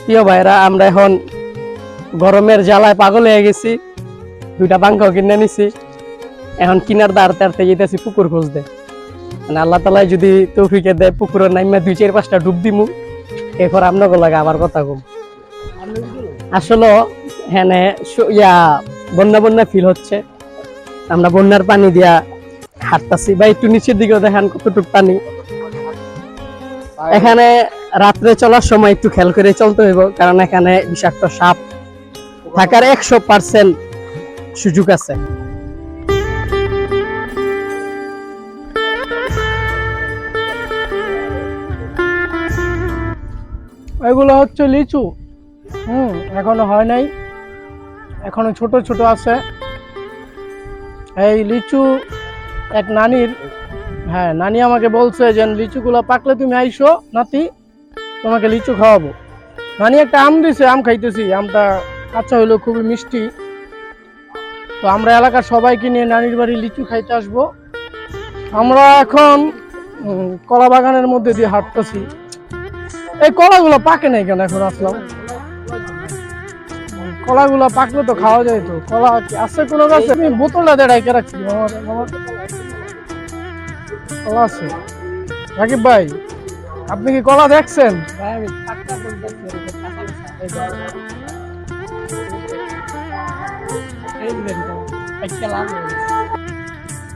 প্রিয় ভাইরা, আমরা এখন গরমের জ্বালায় পাগল হয়ে গেছি, দুইটা পাঙ্খাও কিনে নিছি। এখন কিনার দাঁড়তে দাঁড়তে যেতেছি পুকুর খুঁজতে। মানে আল্লাহ তালা যদি তৌফিকে দেয় পুকুরের নাইমা 2-4-5টা ডুব দিমু, এরপর আপনাকে লাগে আবার কথা কম। আসলে হ্যাঁ বন্যা বন্যা ফিল হচ্ছে। আমরা বন্যার পানি দিয়া হাঁটতাছি বা একটু নিচের দিকেও দেখেন কতটুকু পানি। এখানে রাত্রে চলার সময় একটু খেয়াল করে চলতে হইব, কারণ এখানে বিষাক্ত সাপ থাকার 100% সুযোগ আছে। এগুলো হচ্ছে লিচু। এখনো হয় নাই, এখনো ছোট ছোট আছে। এই লিচু এক নানির, হ্যাঁ নানি আমাকে বলছে যে লিচুগুলো পাকলে তুমি আইসো নাতি, তোমাকে লিচু খাওয়াবো। নানি একটা আম দিছে, আম খাইতেছি। আমটা আচ্ছা হইলো, খুবই মিষ্টি। তো আমরা এলাকার সবাইকে নিয়ে নানির বাড়ি লিচু খাইতে আসবো। আমরা এখন কলা বাগানের মধ্যে দিয়ে হাঁটতেছি। এই কলাগুলো পাকে নাই কেন? এখন আসলাম, কলাগুলো পাকলে তো খাওয়া যায়। তো কলা আছে কোনো গাছে? আমি বোতলটা দিয়ে রাইখে রাখছি। কলা আছে? রাকিব ভাই, আপনি কি কলা দেখছেন?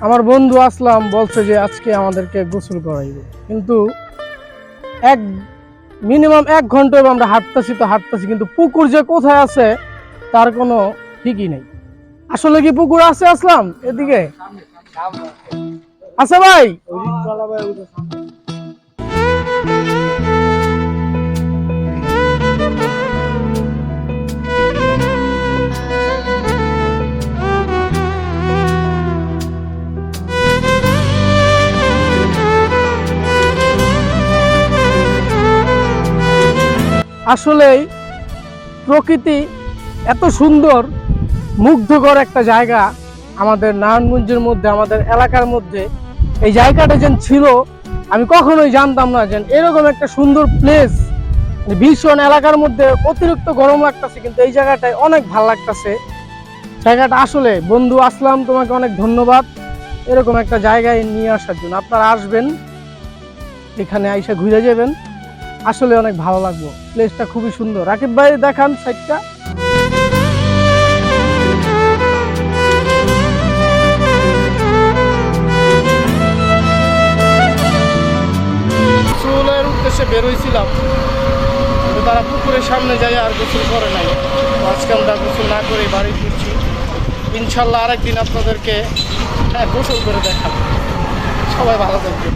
আমার বন্ধু আসলাম বলছে যে আজকে আমাদেরকে গোসল করাইবে, কিন্তু মিনিমাম 1 ঘন্টা আমরা হাঁটতেছি, কিন্তু পুকুর যে কোথায় আছে তার কোনো ঠিকই নেই। আসলে কি পুকুর আছে? আসলাম এদিকে আছে ভাই? আসলেই প্রকৃতি এত সুন্দর, মুগ্ধকর একটা জায়গা আমাদের নারায়ণগঞ্জের মধ্যে, আমাদের এলাকার মধ্যে। এই জায়গাটা যেন ছিল, আমি কখনোই জানতাম না যে এরকম একটা সুন্দর প্লেস। ভীষণ এলাকার মধ্যে অতিরিক্ত গরম লাগতেছে, কিন্তু এই জায়গাটায় অনেক ভালো লাগতেছে। জায়গাটা আসলে বন্ধু আসলাম, তোমাকে অনেক ধন্যবাদ এরকম একটা জায়গায় নিয়ে আসার জন্য। আপনারা আসবেন, এখানে আইসা ঘুরে যাবেন, আসলে অনেক ভালো লাগবে। প্লেসটা খুবই সুন্দর। রাকিব ভাই দেখান সাইডটা। গোসলের উদ্দেশ্যে বের হয়েছিলাম, কিন্তু তারা পুকুরের সামনে যাই আর গোসল করে নাই। আজকে আমরা গোসল না করে বাড়ি ফিরছি। ইনশাল্লাহ আরেকদিন আপনাদেরকে গোসল করে দেখাবো। সবাই ভালো থাকবে।